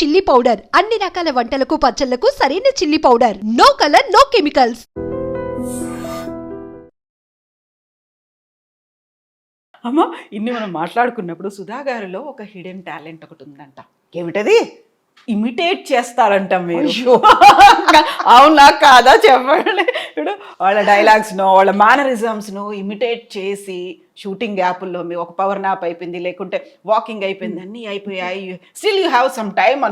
Chilli powder అన్ని రకాల వంటలకు పచ్చళ్లకు సరైన chilli powder. No colour, no chemicals. అమ్మ ఇన్ని మనం మాట్లాడుకున్నప్పుడు సుధా గారిలో ఒక హిడెన్ టాలెంట్ ఒకటి ఉందంట. ఏమిటది? ఇమిటేట్ చేస్తారంట మీరు. అవునా కాదా చెప్పండి. ఇప్పుడు వాళ్ళ డైలాగ్స్ను వాళ్ళ మేనరిజమ్స్ను ఇమిటేట్ చేసి షూటింగ్ గ్యాపుల్లో మీ ఒక పవర్ నాప్ అయిపోయింది, లేకుంటే వాకింగ్ అయిపోయింది, అన్నీ అయిపోయాయి, still you have some time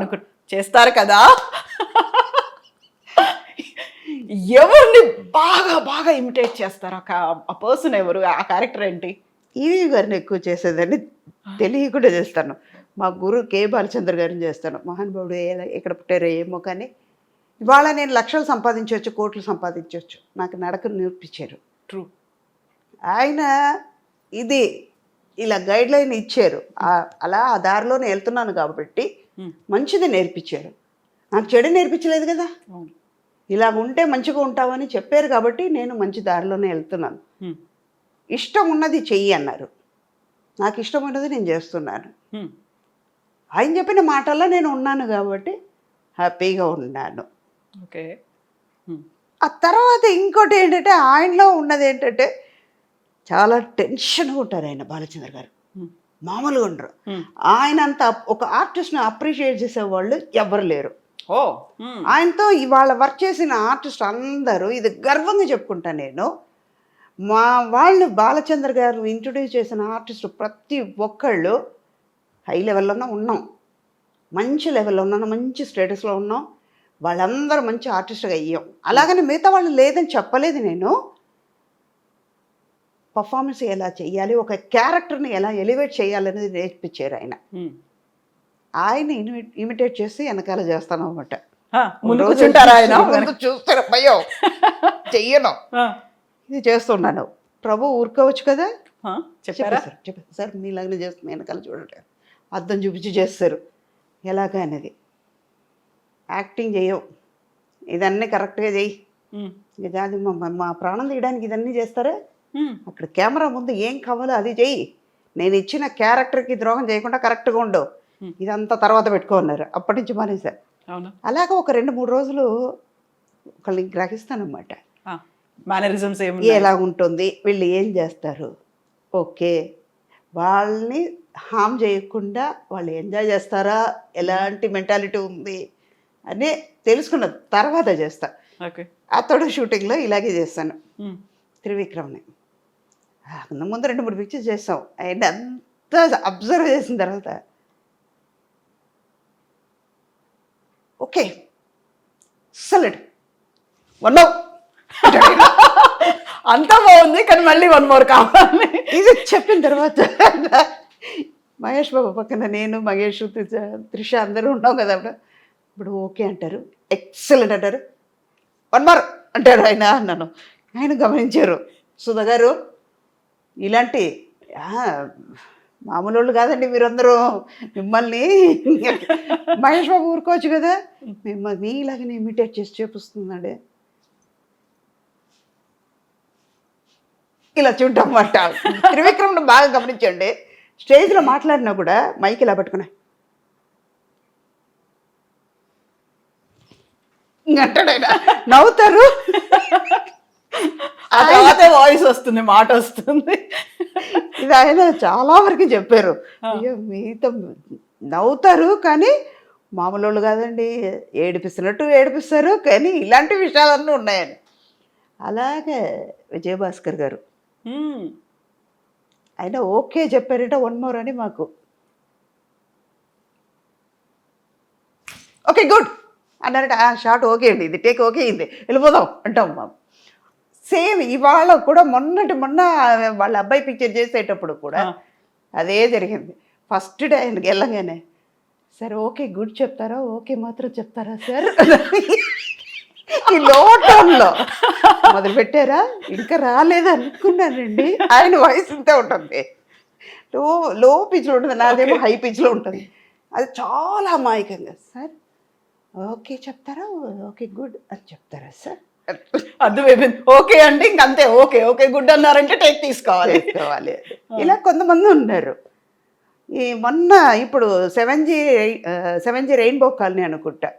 చేస్తారు కదా. ఎవరిని బాగా బాగా ఇమిటేట్ చేస్తారు? ఆ పర్సన్ ఎవరు? ఆ క్యారెక్టర్ ఏంటి? ఈవీ గారిని ఎక్కువ చేసేదని తెలియకుండా చేస్తాను. మా గురువు కే బాలచంద్ర గారిని చేస్తాను. మహానుభావుడు ఎక్కడ పుట్టారో ఏమో కానీ ఇవాళ నేను లక్షలు సంపాదించవచ్చు, కోట్లు సంపాదించవచ్చు. నాకు నడక నేర్పించారు. ట్రూ. ఆయన ఇది ఇలా గైడ్ లైన్ ఇచ్చారు. అలా ఆ దారిలోనే వెళ్తున్నాను కాబట్టి మంచిది నేర్పించారు. నాకు చెడు నేర్పించలేదు కదా. ఇలా ఉంటే మంచిగా ఉంటామని చెప్పారు కాబట్టి నేను మంచి దారిలోనే వెళ్తున్నాను. ఇష్టం ఉన్నది చెయ్యి అన్నారు. నాకు ఇష్టం ఉన్నది నేను చేస్తున్నాను. ఆయన చెప్పిన మాటల్లో నేను ఉన్నాను కాబట్టి హ్యాపీగా ఉన్నాను. ఓకే. ఆ తర్వాత ఇంకోటి ఏంటంటే ఆయనలో ఉన్నది ఏంటంటే చాలా టెన్షన్గా ఉంటారు ఆయన బాలచంద్ర గారు. మామూలుగా ఉండరు. ఆయన అంత ఒక ఆర్టిస్ట్ని అప్రిషియేట్ చేసేవాళ్ళు ఎవరు లేరు. ఆయనతో ఇవాళ వర్క్ చేసిన ఆర్టిస్ట్ అందరూ ఇది గర్వంగా చెప్పుకుంటాను నేను. మా వాళ్ళు బాలచంద్ర గారు ఇంట్రొడ్యూస్ చేసిన ఆర్టిస్ట్ ప్రతి ఒక్కళ్ళు హై లెవెల్లోనే ఉన్నాం, మంచి లెవెల్లో ఉన్నాం, మంచి స్టేటస్లో ఉన్నాం. వాళ్ళందరూ మంచి ఆర్టిస్ట్గా అయ్యాం. అలాగని మిగతా వాళ్ళు లేదని చెప్పలేదు నేను. పర్ఫార్మెన్స్ ఎలా చేయాలి, ఒక క్యారెక్టర్ని ఎలా ఎలివేట్ చేయాలనేది నేర్పించారు ఆయన. ఆయన ఇమిటేట్ చేసి వెనకాల చేస్తాను అనమాట. చూస్తాను భయం చెయ్యను, ఇది చేస్తున్నాను. ప్రభు ఊరుకోవచ్చు కదా. చెప్పారు సార్ మీలాగనే చేస్తున్నా, వెనకాల చూడండి అర్థం చూపించి చేస్తారు ఎలాగా అనేది. యాక్టింగ్ చేయవు, ఇదన్నీ కరెక్ట్గా చెయ్యి, ఇది అది మా ప్రాణం తీయడానికి ఇదన్నీ చేస్తారా? అక్కడ కెమెరా ముందు ఏం కావాలో అది చెయ్యి, నేను ఇచ్చిన క్యారెక్టర్కి ద్రోహం చేయకుండా కరెక్ట్గా ఉండవు, ఇదంతా తర్వాత పెట్టుకున్నారు. అప్పటి నుంచి మానేశారు. అలాగా ఒక 2-3 రోజులు ఒకళ్ళని గ్రహిస్తానమాట. మేనరిజమ్స్ ఎలా ఉంటుంది, వీళ్ళు ఏం చేస్తారు, ఓకే వాళ్ళని హామ్ చేయకుండా వాళ్ళు ఎంజాయ్ చేస్తారా, ఎలాంటి మెంటాలిటీ ఉంది అని తెలుసుకున్న తర్వాత చేస్తా. అతడు షూటింగ్లో ఇలాగే చేస్తాను. త్రివిక్రమ్ని ముందు 2-3 పిక్చర్స్ చేస్తాం. ఆయన అంతా అబ్జర్వ్ చేసిన తర్వాత ఓకే సలడ్ వన్ అంతా బాగుంది కానీ మళ్ళీ 1 more కావాలి. ఇది చెప్పిన తర్వాత మహేష్ బాబు పక్కన నేను, మహేష్, త్రిష అందరూ ఉన్నాం కదా. ఇప్పుడు ఓకే అంటారు, ఎక్సలెంట్ అంటారు, 1 more అంటారు ఆయన. నన్ను ఆయన గమనించారు. సుధా గారు ఇలాంటి మామూలు వాళ్ళు కాదండి మీరందరూ, మిమ్మల్ని మహేష్ బాబు ఊరుకోవచ్చు కదా, మిమ్మల్ని మీలాగనే ఇమిటేట్ చేసి చూపిస్తుందండి. ఇలా చూడటమాట. త్రివిక్రమ్ని బాగా గమనించండి. స్టేజ్లో మాట్లాడినా కూడా మైక్ ఇలా పట్టుకున్నా అంటాడు ఆయన, నవ్వుతారు. తర్వాత వాయిస్ వస్తుంది, మాట వస్తుంది. ఇది ఆయన చాలా వరకు చెప్పారు. అయ్యో మీతో నవ్వుతారు కానీ మామూలు వాళ్ళు కాదండి, ఏడిపిస్తున్నట్టు ఏడిపిస్తారు, కానీ ఇలాంటి విషయాలన్నీ ఉన్నాయని. అలాగే విజయభాస్కర్ గారు ఆయన ఓకే చెప్పారంటే 1 more అని మాకు ఓకే గుడ్ అన్నారట. షార్ట్ ఓకే అండి, ఇది టేక్ ఓకే అయింది, వెళ్ళిపోదాం అంటాం. సేమ్ ఇవాళ కూడా మొన్న వాళ్ళ అబ్బాయి పిక్చర్ చేసేటప్పుడు కూడా అదే జరిగింది. ఫస్ట్ డే ఆయనకి వెళ్ళగానే సార్ ఓకే గుడ్ చెప్తారా, ఓకే మాత్రం చెప్తారా సార్, ఈ లో టోన్లో మొదలు పెట్టారా, ఇంకా రాలేదు అనుకున్నానండి. ఆయన వాయిస్ ఇంతే ఉంటుంది, లో పిచ్లో ఉంటుంది, నాదేమో హై పిచ్లో ఉంటుంది. అది చాలా అమాయకంగా సార్ ఓకే చెప్తారా, ఓకే గుడ్ అని చెప్తారా సార్, అర్థమైపోయింది. ఓకే అంటే ఇంకంతే, ఓకే ఓకే గుడ్ అన్నారంటే టేక్ తీసుకోవాలి. ఇలా కొంతమంది ఉన్నారు. ఈ మొన్న ఇప్పుడు 7G రెయిన్బో కాలనీ అనుకుంటా,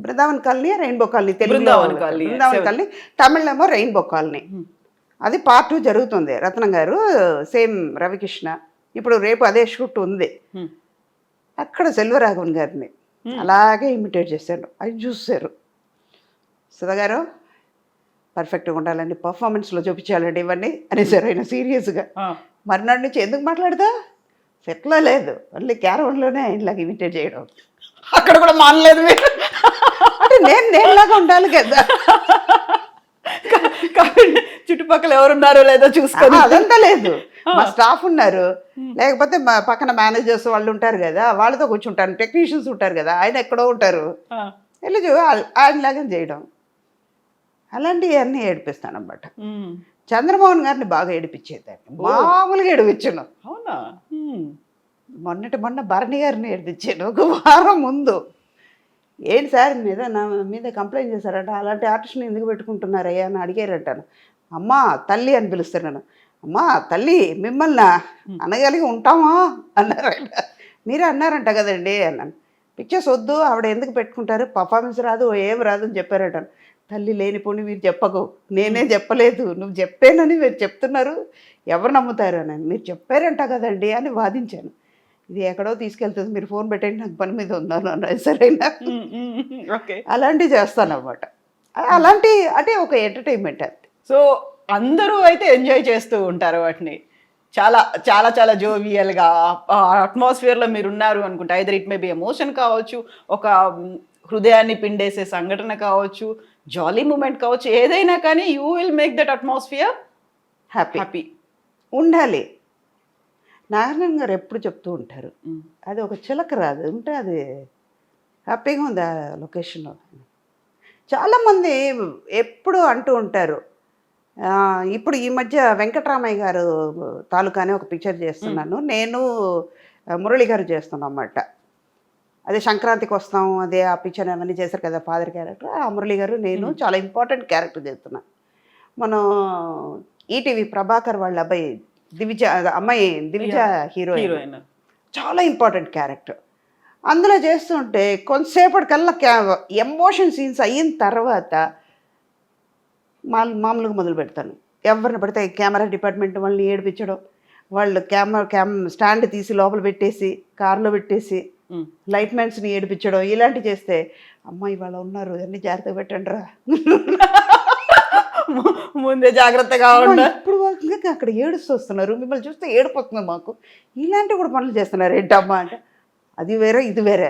బృందావన్ కాలనీ రెయిన్బో కాలనీ, తెలుగులో బృందావన్ కాలనీ, బృందావన్ కాలనీ, తమిళేమో రెయిన్బో కాలనీ. అది పార్ట్ 2 జరుగుతుంది. రత్నం గారు సేమ్ రవికృష్ణ, ఇప్పుడు రేపు అదే షూట్ ఉంది. అక్కడ సెల్వరాఘవన్ గారిని అలాగే ఇమిటేట్ చేశాను. అది చూసారు సుధా గారు, పర్ఫెక్ట్గా ఉండాలండి, పర్ఫార్మెన్స్లో చూపించాలండి ఇవన్నీ అనేసారు ఆయన సీరియస్గా. మర్నాడు నుంచి ఎందుకు మాట్లాడదా, సెట్లో లేదు, ఓన్లీ క్యారవన్లోనే ఆయనలాగా ఇమిటేట్ చేయడం. అక్కడ కూడా మానలేదు మీరు అంటే నేనులాగా ఉండాలి కదా, కాబట్టి చుట్టుపక్కల ఎవరున్నారో లేదో చూసుకొని. అదంతా లేదు, మా స్టాఫ్ ఉన్నారు, లేకపోతే మా పక్కన మేనేజర్స్ వాళ్ళు ఉంటారు కదా, వాళ్ళతో కూర్చుంటాను, టెక్నీషియన్స్ ఉంటారు కదా, ఆయన ఎక్కడో ఉంటారు, వెళ్ళి ఆయనలాగా చేయడం. అలాంటివన్నీ ఏడిపిస్తాను అన్నమాట. చంద్రమోహన్ గారిని బాగా ఏడిపించేదాన్ని, మామూలుగా ఏడిపించాను. అవునా? మొన్న భరణి గారిని ఏడిపించాను ఒక వారం ముందు. ఏంటి సార్ నా మీద కంప్లైంట్ చేశారట, అలాంటి ఆర్టిస్ట్ని ఎందుకు పెట్టుకుంటున్నారయ్యా అని అడిగారంటాను. అమ్మా తల్లి అని పిలుస్తాను నేను. అమ్మా తల్లి మిమ్మల్ని అనగలిగి ఉంటామా అన్నారు ఆయన. మీరే అన్నారంట కదండి అన్నాను. పిక్చర్స్ వద్దు, ఆవిడ ఎందుకు పెట్టుకుంటారు, పర్ఫార్మెన్స్ రాదు, ఏం రాదు అని చెప్పారట. తల్లి లేనిపోని మీరు చెప్పకు, నేనే చెప్పలేదు, నువ్వు చెప్పానని మీరు చెప్తున్నారు, ఎవరు నమ్ముతారు అని. మీరు చెప్పారంట కదండి అని వాదించాను. ఇది ఎక్కడో తీసుకెళ్తుంది, మీరు ఫోన్ పెట్టండి, నాకు పని మీద ఉన్నాను అన్న. సరేనా, అలాంటివి చేస్తాను అన్నమాట. అలాంటి అంటే ఒక ఎంటర్టైన్మెంట్ అంతే. సో అందరూ అయితే ఎంజాయ్ చేస్తూ ఉంటారు వాటిని, చాలా చాలా చాలా జోవియల్గా అట్మాస్ఫియర్లో మీరు ఉన్నారు అనుకుంటా. Either it may be emotion కావచ్చు, ఒక హృదయాన్ని పిండేసే సంఘటన కావచ్చు, జాలీ మూమెంట్ కావచ్చు, ఏదైనా కానీ you will make that atmosphere happy ఉండాలి. నారాయణ గారు ఎప్పుడు చెప్తూ ఉంటారు, అది ఒక చిలక రాదు ఉంటే అది హ్యాపీగా ఉంది ఆ లొకేషన్లో. చాలామంది ఎప్పుడు అంటూ ఉంటారు, ఇప్పుడు ఈ మధ్య వెంకటరామయ్య గారు తాలూకానే ఒక పిక్చర్ చేస్తున్నాను, నేను మురళి గారు చేస్తున్నాం అన్నమాట. అదే సంక్రాంతికి వస్తాం, అదే ఆ పిక్చర్ అవన్నీ చేశారు కదా ఫాదర్ క్యారెక్టర్. ఆ మురళి గారు నేను చాలా ఇంపార్టెంట్ క్యారెక్టర్ చేస్తున్నాను. మనం ఈటీవీ ప్రభాకర్ వాళ్ళ అబ్బాయి అమ్మాయి దివిజ హీరోయిన్, చాలా ఇంపార్టెంట్ క్యారెక్టర్. అందులో చేస్తుంటే కొంతసేపటికల్లా ఎమోషన్ సీన్స్ అయిన తర్వాత మామూలుగా మొదలు పెడతాను. ఎవరిని పడితే కెమెరా డిపార్ట్మెంట్ వాళ్ళని ఏడిపించడం, వాళ్ళు స్టాండ్ తీసి లోపల పెట్టేసి కార్లో పెట్టేసి లైట్ మ్యాన్స్ని ఏడిపించడం, ఇలాంటివి చేస్తే అమ్మాయి వాళ్ళు ఉన్నారు అన్ని జాగ్రత్తగా పెట్టండి రా, ముందే జాగ్రత్తగా ఉండాలి. ఇప్పుడు ఇంకా అక్కడ ఏడుస్తూ వస్తున్నారు, మిమ్మల్ని చూస్తే ఏడిపోతుంది మాకు, ఇలాంటివి కూడా పనులు చేస్తున్నారు ఏంటమ్మా అంటే, అది వేరే ఇది వేరే.